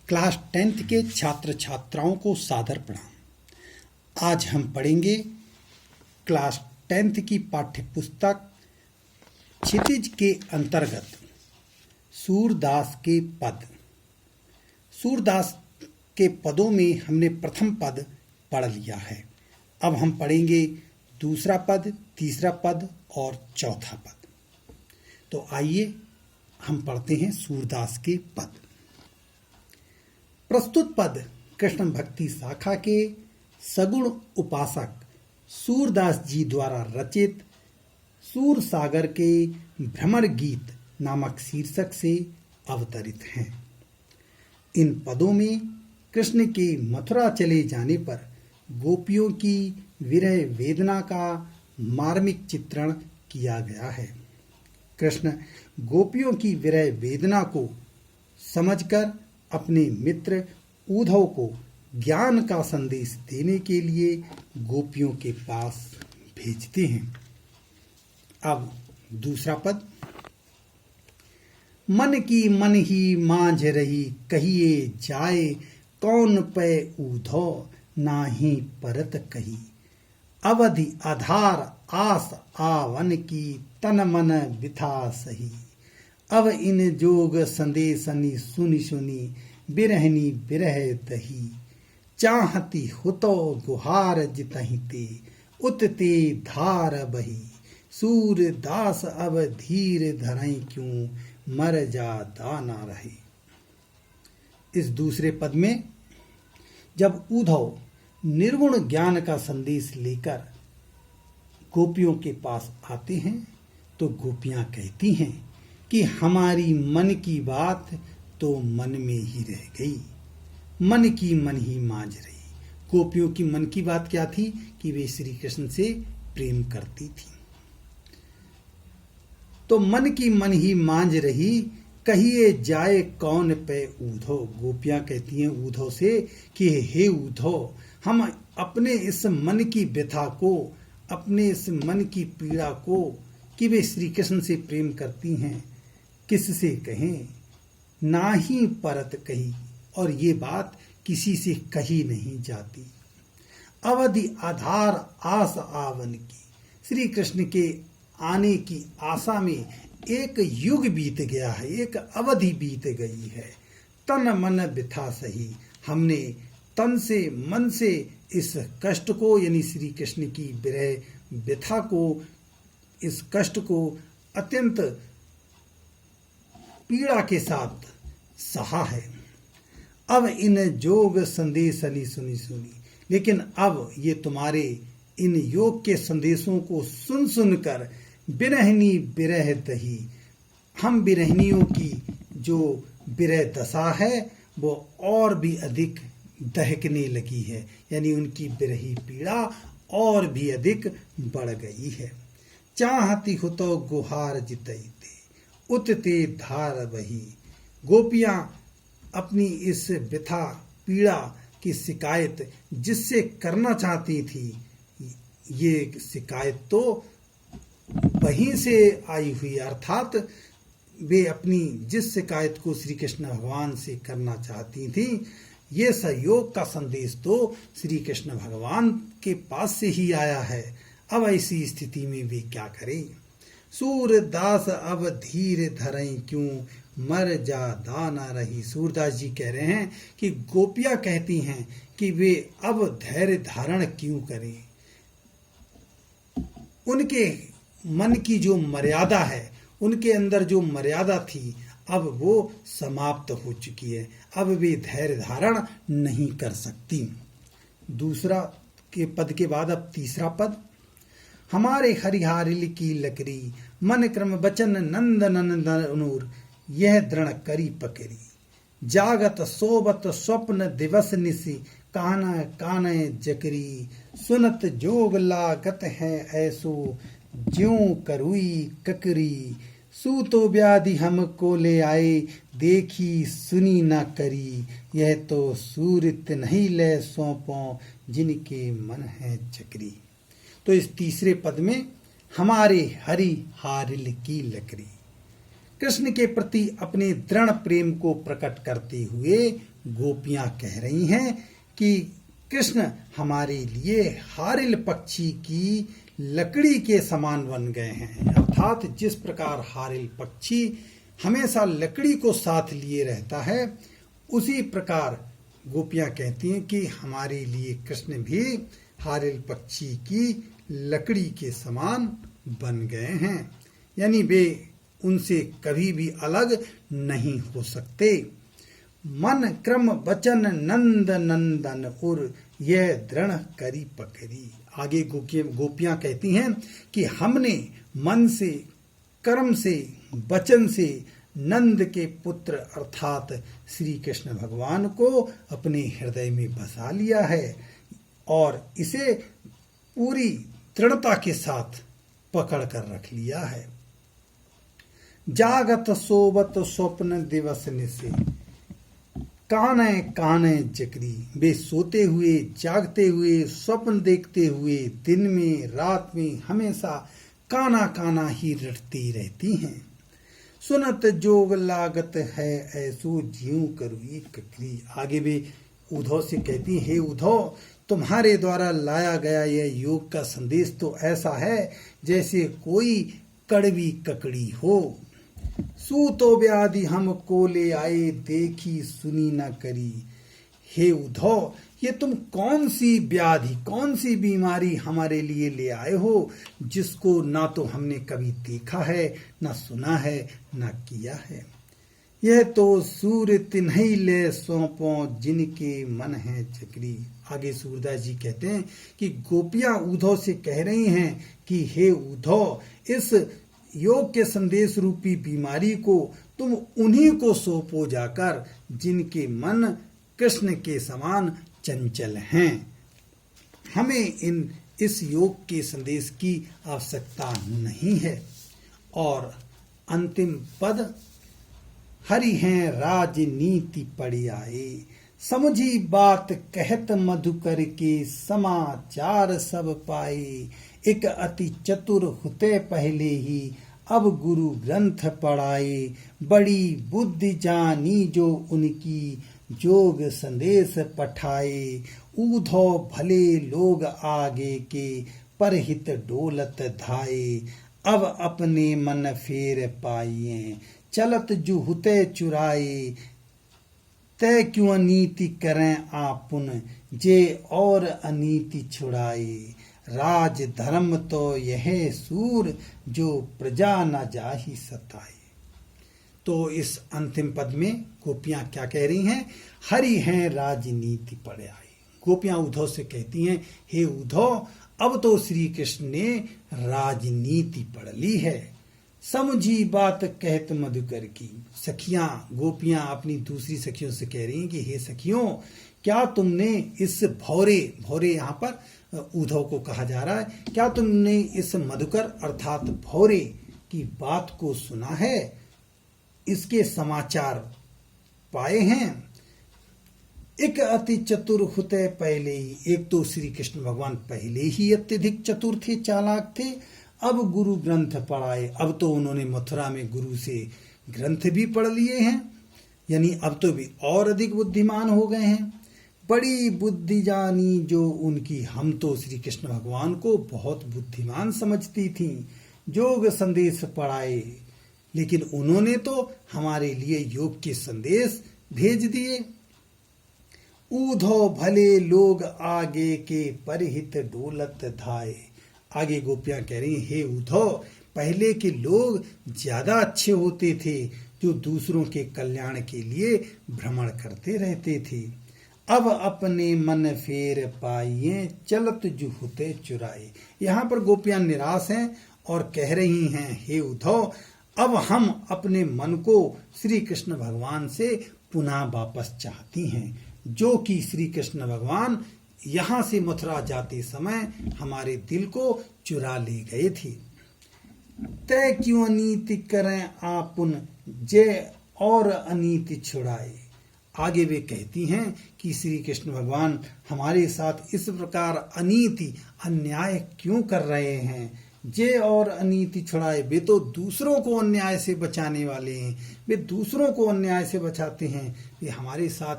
Class 10th के छात्र छात्राओं को सादर प्रणाम। आज हम पढ़ेंगे क्लास 10th की पाठ्य पुस्तक क्षितिज के अंतर्गत सूरदास के पद। सूरदास के पदों में हमने प्रथम पद पढ़ लिया है। अब हम पढ़ेंगे दूसरा पद, तीसरा पद और चौथा पद। तो आइए हम पढ़ते हैं सूरदास के पद। प्रस्तुत पद कृष्ण भक्ति शाखा के सगुण उपासक सूरदास जी द्वारा रचित सूर सागर के भ्रमर गीत नामक शीर्षक से अवतरित हैं। इन पदों में कृष्ण के मथुरा चले जाने पर गोपियों की विरह वेदना का मार्मिक चित्रण किया गया है। कृष्ण गोपियों की विरह वेदना को समझकर अपने मित्र उद्धव को ज्ञान का संदेश देने के लिए गोपियों के पास भेजते हैं। अब दूसरा पद। मन की मन ही मांझ रही, कहिए जाए कौन पै उद्धव, नाही परत कही। अवधि आधार आस आवन की, तन मन बिथा सही। अब इन जोग संदेशनी सुनि सुनी, बिरहनी बिरह दही। चाहती हुतो गुहार जितहि ते, उतते धार बही। सूरदास अब धीर धरई क्यों, मर जा दाना रहे। इस दूसरे पद में जब उद्धव निर्गुण ज्ञान का संदेश लेकर गोपियों के पास आते हैं तो गोपियां कहती हैं कि हमारी मन की बात तो मन में ही रह गई, मन की मन ही मांझ रही। गोपियों की मन की बात क्या थी कि वे श्री कृष्ण से प्रेम करती थी। तो मन की मन ही मांझ रही, कहिए जाए कौन पे उद्धव। गोपियां कहती हैं उद्धव से कि हे उद्धव, हम अपने इस मन की व्यथा को, अपने इस मन की पीड़ा को कि वे श्री कृष्ण से प्रेम करती हैं, किससे कहें। ना ही परत कही, और ये बात किसी से कही नहीं जाती। अवधि आधार आस आवन की, श्री कृष्ण के आने की आशा में एक युग बीत गया है, एक अवधि बीत गई है। तन मन बिथा सही, हमने तन से मन से इस कष्ट को, यानी श्री कृष्ण की विरह व्यथा को, इस कष्ट को अत्यंत पीड़ा के साथ सहा है। अब इन जोग संदेशनी सुनी सुनी, लेकिन अब ये तुम्हारे इन योग के संदेशों को सुन सुनकर बिरहनी बिरह दही, हम बिरहनियों की जो विरह दशा है वो और भी अधिक दहकने लगी है, यानी उनकी बिरही पीड़ा और भी अधिक बढ़ गई है। चाहती हो तो गुहार जितई ते, उतते धार बही। गोपियां अपनी इस व्यथा पीड़ा की शिकायत जिससे करना चाहती थी, ये शिकायत तो वहीं से आई हुई, अर्थात वे अपनी जिस शिकायत को श्री कृष्ण भगवान से करना चाहती थी, ये सहयोग का संदेश तो श्री कृष्ण भगवान के पास से ही आया है। अब ऐसी स्थिति में वे क्या करें। सूरदास अब धीर धरई क्यों, मर जा दाना रही। सूरदास जी कह रहे हैं कि गोपियां कहती हैं कि वे अब धैर्य धारण क्यों करें। उनके मन की जो मर्यादा है, उनके अंदर जो मर्यादा थी, अब वो समाप्त हो चुकी है। अब वे धैर्य धारण नहीं कर सकती। दूसरा के पद के बाद अब तीसरा पद। हमारे हरिहारिल की लकड़ी, मन क्रम वचन नंद नूर, यह दृढ़ करी पकड़ी। जागत सोबत स्वप्न दिवस निसी, काना काने जकरी। सुनत जोग लागत है ऐसो, ज्यों करुई ककरी। सूतो व्याधि हमको ले आए, देखी सुनी ना करी। यह तो सूरत नहीं ले सौंपो, जिनके मन है चकरी। तो इस तीसरे पद में हमारे हरि हारिल की लकड़ी, कृष्ण के प्रति अपने दृढ़ प्रेम को प्रकट करते हुए गोपियां कह रही हैं कि कृष्ण हमारे लिए हारिल पक्षी की लकड़ी के समान बन गए हैं। अर्थात जिस प्रकार हारिल पक्षी हमेशा लकड़ी को साथ लिए रहता है, उसी प्रकार गोपियां कहती हैं कि हमारे लिए कृष्ण भी हारिल पक्षी की लकड़ी के समान बन गए हैं, यानी वे उनसे कभी भी अलग नहीं हो सकते। मन क्रम वचन नंद नंदन और यह दृढ़ करी पकड़ी। आगे गोपियां कहती हैं कि हमने मन से, कर्म से, वचन से नंद के पुत्र अर्थात श्री कृष्ण भगवान को अपने हृदय में बसा लिया है और इसे पूरी दृढ़ता के साथ पकड़ कर रख लिया है। जागत सोवत स्वप्न दिवस निसे काने काने जकरी। वे सोते हुए, जागते हुए, स्वप्न देखते हुए, दिन में रात में हमेशा काना काना ही रटती रहती हैं। सुनत जोग लागत है ऐसो ज्यों करुई ककरी। आगे वे उद्धव से कहती, हे उद्धव, तुम्हारे द्वारा लाया गया यह योग का संदेश तो ऐसा है जैसे कोई कड़वी ककड़ी हो। सूतो व्याधि हमको ले आए, देखी सुनी न करी। हे उद्धव, ये तुम कौन सी व्याधि, कौन सी बीमारी हमारे लिए ले आए हो, जिसको ना तो हमने कभी देखा है, ना सुना है, ना किया है। यह तो सूर्य तिन्हई ले सौंपो, जिनके मन है चक्री। आगे सूरदास जी कहते हैं कि गोपियां उद्धव से कह रही हैं कि हे उद्धव, इस योग के संदेश रूपी बीमारी को तुम उन्हीं को सौंपो जाकर, जिनके मन कृष्ण के समान चंचल हैं। हमें इस योग के संदेश की आवश्यकता नहीं है। और अंतिम पद, हरि हैं राजनीति पड़ी आए, समझी बात कहत मधुकर के, समाचार सब पाए। एक अति चतुर हुते पहले ही, अब गुरु ग्रंथ पढ़ाए। बड़ी बुद्धि जानी जो उनकी, जोग संदेश पठाए। उद्धव भले लोग आगे के, परहित डोलत धाये। अब अपने मन फेर पाइए, चलत जुहुते चुराए। तय क्यों अनीति करें आपुन, जे और अनीति छुड़ाए। राज धर्म तो यह सूर, जो प्रजा न जाहि सताए। तो इस अंतिम पद में गोपियां क्या कह रही हैं? हरि हैं राजनीति पड़े आई। गोपियां उद्धव से कहती हैं, हे उद्धव, अब तो श्री कृष्ण ने राजनीति पढ़ ली है। समझी बात कहत मधुकर की। सखियां, गोपियां अपनी दूसरी सखियों से कह रही हैं कि हे सखियों, क्या तुमने इस भौरे, भौरे यहाँ पर उद्धव को कहा जा रहा है, क्या तुमने इस मधुकर अर्थात भौरे की बात को सुना है, इसके समाचार पाए हैं? एक अति चतुर हुते पहले ही, एक तो श्री कृष्ण भगवान पहले ही अत्यधिक चतुर थे, चालाक थे। अब गुरु ग्रंथ पढ़ाए, अब तो उन्होंने मथुरा में गुरु से ग्रंथ भी पढ़ लिए हैं, यानी अब तो भी और अधिक बुद्धिमान हो गए हैं। बड़ी बुद्धि जानी जो उनकी, हम तो श्री कृष्ण भगवान को बहुत बुद्धिमान समझती थी। जोग संदेश पढ़ाए, लेकिन उन्होंने तो हमारे लिए योग के संदेश भेज दिए। उद्धव भले लोग आगे के, परहित डोलत धाये। आगे गोपियां कह रही हैं, हे उद्धव, पहले के लोग ज्यादा अच्छे होते थे, जो दूसरों के कल्याण के लिए भ्रमण करते रहते थे। अब अपने मन फेर पाइए, चलत जुहुते चुराए। यहाँ पर गोपियां निराश हैं और कह रही हैं, हे उद्धव, अब हम अपने मन को श्री कृष्ण भगवान से पुनः वापस चाहती हैं, जो कि श्री कृष्ण भगवान यहाँ से मथुरा जाते समय हमारे दिल को चुरा ले गए थे। तय क्यों अनीति करें आपुन, जे और अनीति छुड़ाए। आगे वे कहती हैं कि श्री कृष्ण भगवान हमारे साथ इस प्रकार अनीति, अन्याय क्यों कर रहे हैं, जे और अनीति छुड़ाए, वे तो दूसरों को अन्याय से बचाने वाले हैं, वे दूसरों को अन्याय से बचाते हैं, वे हमारे साथ